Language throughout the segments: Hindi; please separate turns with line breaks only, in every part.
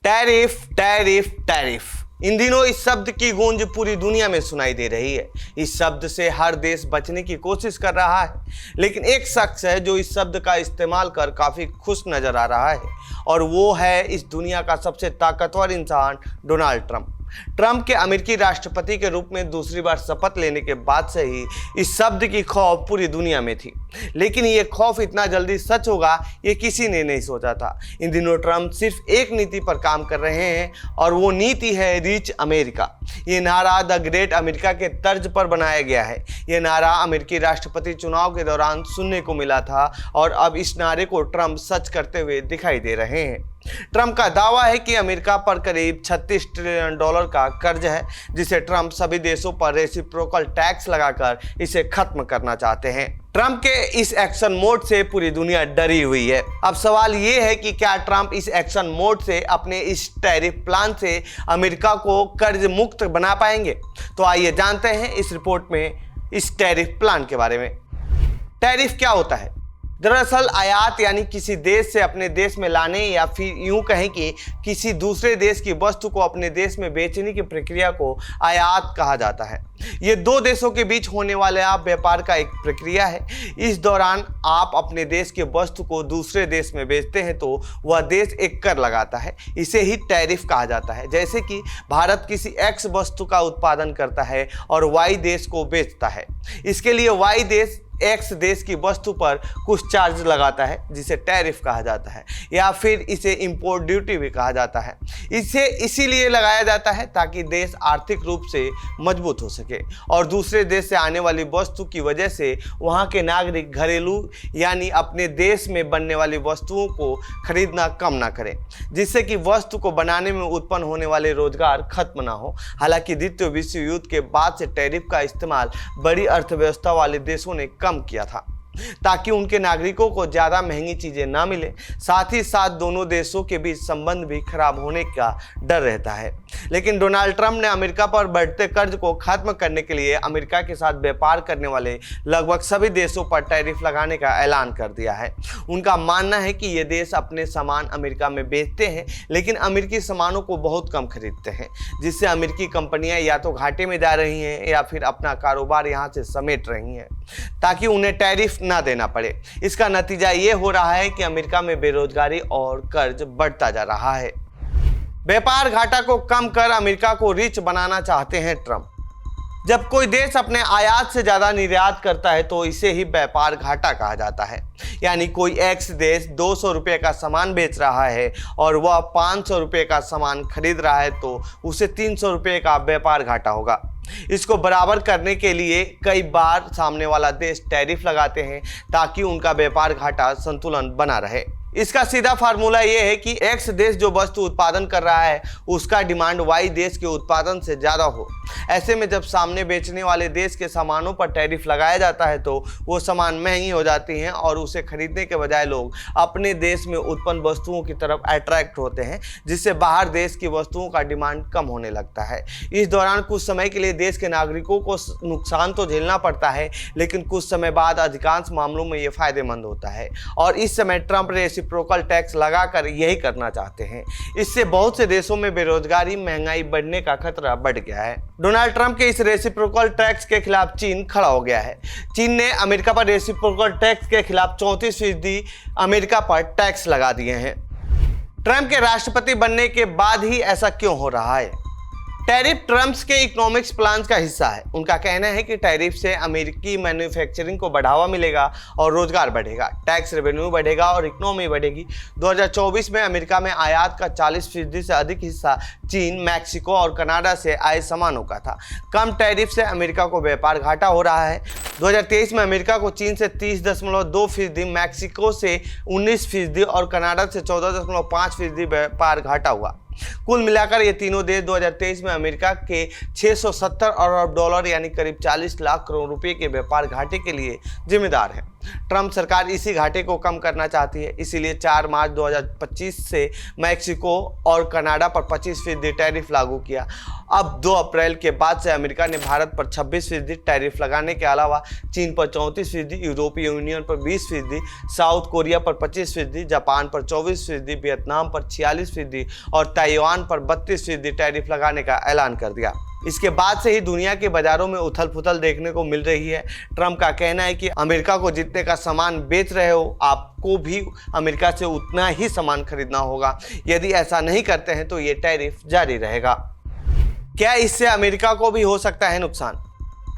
टैरिफ टैरिफ टैरिफ, इन दिनों इस शब्द की गूंज पूरी दुनिया में सुनाई दे रही है। इस शब्द से हर देश बचने की कोशिश कर रहा है, लेकिन एक शख्स है जो इस शब्द का इस्तेमाल कर काफी खुश नजर आ रहा है, और वो है इस दुनिया का सबसे ताकतवर इंसान डोनाल्ड ट्रंप। ट्रंप के अमेरिकी राष्ट्रपति के रूप में दूसरी बार शपथ लेने के बाद से ही इस शब्द की खौफ पूरी दुनिया में थी, लेकिन ये खौफ इतना जल्दी सच होगा ये किसी ने नहीं सोचा था। इन दिनों ट्रंप सिर्फ एक नीति पर काम कर रहे हैं, और वो नीति है रिच अमेरिका। ये नारा द ग्रेट अमेरिका के तर्ज पर बनाया गया है। ये नारा अमेरिकी राष्ट्रपति चुनाव के दौरान सुनने को मिला था, और अब इस नारे को ट्रंप सच करते हुए दिखाई दे रहे हैं। ट्रंप का दावा है कि अमेरिका पर करीब $36 ट्रिलियन का कर्ज है, जिसे ट्रंप सभी देशों पर रेसिप्रोकल टैक्स लगाकर इसे खत्म करना चाहते हैं। ट्रंप के इस एक्शन मोड से पूरी दुनिया डरी हुई है। अब सवाल ये है कि क्या ट्रंप इस एक्शन मोड से अपने इस टैरिफ प्लान से अमेरिका को कर्ज मुक्त बना पाएंगे? तो आइए जानते हैं इस रिपोर्ट में इस टैरिफ प्लान के बारे में। टैरिफ क्या होता है? दरअसल आयात यानी किसी देश से अपने देश में लाने, या फिर यूं कहें कि किसी दूसरे देश की वस्तु को अपने देश में बेचने की प्रक्रिया को आयात कहा जाता है। ये दो देशों के बीच होने वाले व्यापार का एक प्रक्रिया है। इस दौरान आप अपने देश की वस्तु को दूसरे देश में बेचते हैं तो वह देश एक कर लगाता है। इसे ही टैरिफ कहा जाता है। जैसे कि भारत किसी एक्स वस्तु का उत्पादन करता है और वाई देश को बेचता है, इसके लिए वाई देश एक्स देश की वस्तु पर कुछ चार्ज लगाता है, जिसे टैरिफ कहा जाता है, या फिर इसे इंपोर्ट ड्यूटी भी कहा जाता है। इसे इसीलिए लगाया जाता है ताकि देश आर्थिक रूप से मजबूत हो सके, और दूसरे देश से आने वाली वस्तु की वजह से वहाँ के नागरिक घरेलू यानी अपने देश में बनने वाली वस्तुओं को खरीदना कम ना करें, जिससे कि वस्तु को बनाने में उत्पन्न होने वाले रोजगार खत्म ना हो। हालांकि द्वितीय विश्व युद्ध के बाद से टैरिफ का इस्तेमाल बड़ी अर्थव्यवस्था वाले देशों ने कम किया था, ताकि उनके नागरिकों को ज़्यादा महंगी चीज़ें ना मिले। साथ ही साथ दोनों देशों के बीच संबंध भी खराब होने का डर रहता है। लेकिन डोनाल्ड ट्रंप ने अमेरिका पर बढ़ते कर्ज को खत्म करने के लिए अमेरिका के साथ व्यापार करने वाले लगभग सभी देशों पर टैरिफ लगाने का ऐलान कर दिया है। उनका मानना है कि ये देश अपने सामान अमेरिका में बेचते हैं, लेकिन अमेरिकी सामानों को बहुत कम खरीदते हैं, जिससे अमेरिकी कंपनियां या तो घाटे में जा रही हैं या फिर अपना कारोबार यहाँ से समेट रही हैं, ताकि उन्हें टैरिफ ना देना पड़े। इसका नतीजा ये हो रहा है कि अमेरिका में बेरोजगारी और कर्ज बढ़ता जा रहा है। व्यापार घाटा को कम कर अमेरिका को रिच बनाना चाहते हैं ट्रंप। जब कोई देश अपने आयात से ज़्यादा निर्यात करता है तो इसे ही व्यापार घाटा कहा जाता है। यानी कोई एक्स देश 200 रुपये का सामान बेच रहा है और वह 500 रुपये का सामान खरीद रहा है, तो उसे 300 रुपये का व्यापार घाटा होगा। इसको बराबर करने के लिए कई बार सामने वाला देश टैरिफ लगाते हैं, ताकि उनका व्यापार घाटा संतुलन बना रहे। इसका सीधा फार्मूला ये है कि एक्स देश जो वस्तु उत्पादन कर रहा है उसका डिमांड वाई देश के उत्पादन से ज़्यादा हो। ऐसे में जब सामने बेचने वाले देश के सामानों पर टैरिफ लगाया जाता है तो वो सामान महंगी हो जाती हैं, और उसे खरीदने के बजाय लोग अपने देश में उत्पन्न वस्तुओं की तरफ अट्रैक्ट होते हैं, जिससे बाहर देश की वस्तुओं का डिमांड कम होने लगता है। इस दौरान कुछ समय के लिए देश के नागरिकों को नुकसान तो झेलना पड़ता है, लेकिन कुछ समय बाद अधिकांश मामलों में ये फायदेमंद होता है, और इस समय ट्रंप रेसिप्रोकल टैक्स लगाकर यही करना चाहते हैं। इससे बहुत से देशों में बेरोजगारी, महंगाई बढ़ने का खतरा बढ़ गया है। डोनाल्ड ट्रंप के इस रेसिप्रोकल टैक्स के खिलाफ चीन खड़ा हो गया है। चीन ने अमेरिका पर रेसिप्रोकल टैक्स के खिलाफ 34% अमेरिका पर टैक्स लगा दिए हैं। ट्रंप के राष्ट्रपति बनने के बाद ही ऐसा क्यों हो रहा है? टैरिफ ट्रंप के इकोनॉमिक्स प्लान का हिस्सा है। उनका कहना है कि टैरिफ से अमेरिकी मैन्युफैक्चरिंग को बढ़ावा मिलेगा और रोजगार बढ़ेगा, टैक्स रेवेन्यू बढ़ेगा और इकोनॉमी बढ़ेगी। 2024 में अमेरिका में आयात का 40% से अधिक हिस्सा चीन, मैक्सिको और कनाडा से आए सामानों का था। कम टैरिफ से अमेरिका को व्यापार घाटा हो रहा है। 2023 में अमेरिका को चीन से 30.2%, मैक्सिको से 19% और कनाडा से 14.5% व्यापार घाटा हुआ। कुल मिलाकर ये तीनों देश 2023 में अमेरिका के $670 अरब यानी करीब 40 लाख करोड़ रुपए के व्यापार घाटे के लिए जिम्मेदार हैं। ट्रंप सरकार इसी घाटे को कम करना चाहती है, इसीलिए 4 मार्च 2025 से मैक्सिको और कनाडा पर 25% टैरिफ लागू किया। अब 2 अप्रैल के बाद से अमेरिका ने भारत पर 26% टैरिफ लगाने के अलावा चीन पर 34%, यूरोपीय यूनियन पर 20%, साउथ कोरिया पर 25%, जापान पर 24%, वियतनाम पर 46% और ताइवान पर 32% टैरिफ लगाने का ऐलान कर दिया। इसके बाद से ही दुनिया के बाजारों में उथल पुथल देखने को मिल रही है। ट्रंप का कहना है कि अमेरिका को जितने का सामान बेच रहे हो, आपको भी अमेरिका से उतना ही सामान खरीदना होगा। यदि ऐसा नहीं करते हैं तो ये टैरिफ जारी रहेगा। क्या इससे अमेरिका को भी हो सकता है नुकसान?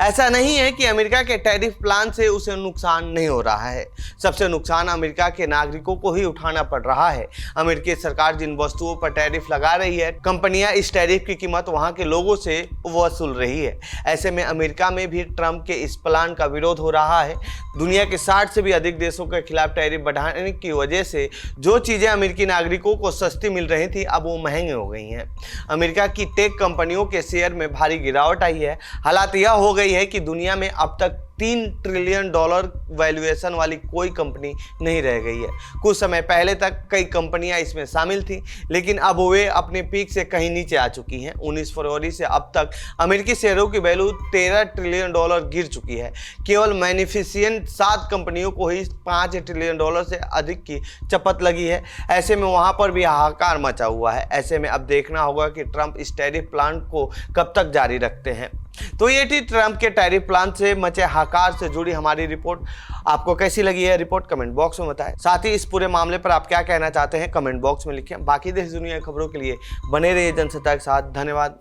ऐसा नहीं है कि अमेरिका के टैरिफ प्लान से उसे नुकसान नहीं हो रहा है। सबसे नुकसान अमेरिका के नागरिकों को ही उठाना पड़ रहा है। अमेरिकी सरकार जिन वस्तुओं पर टैरिफ लगा रही है, कंपनियां इस टैरिफ की कीमत वहां के लोगों से वसूल रही है। ऐसे में अमेरिका में भी ट्रंप के इस प्लान का विरोध हो रहा है। दुनिया के 60 से भी अधिक देशों के खिलाफ टैरिफ बढ़ाने की वजह से जो चीज़ें अमेरिकी नागरिकों को सस्ती मिल रही थी, अब वो महंगी हो गई हैं। अमेरिका की टेक कंपनियों के शेयर में भारी गिरावट आई है। हालात यह हो गई है कि दुनिया में अब तक $3 ट्रिलियन वैल्यूएशन वाली कोई कंपनी नहीं रह गई है। कुछ समय पहले तक कई कंपनियां इसमें शामिल थीं, लेकिन अब वे अपने पीक से कहीं नीचे आ चुकी हैं। 19 फरवरी से अब तक अमेरिकी शेयरों की वैल्यू $13 ट्रिलियन गिर चुकी है। केवल मैन्युफैक्चरिंग 7 कंपनियों को ही $5 ट्रिलियन से अधिक की चपत लगी है। ऐसे में वहां पर भी हाहाकार मचा हुआ है। ऐसे में अब देखना होगा कि ट्रंप इस टैरिफ प्लान को कब तक जारी रखते हैं। तो ये थी ट्रंप के टैरिफ प्लान से मचे हाहाकार से जुड़ी हमारी रिपोर्ट। आपको कैसी लगी है रिपोर्ट कमेंट बॉक्स में बताएं। साथ ही इस पूरे मामले पर आप क्या कहना चाहते हैं कमेंट बॉक्स में लिखें। बाकी देश दुनिया की खबरों के लिए बने रहिए जनसत्ता के साथ। धन्यवाद।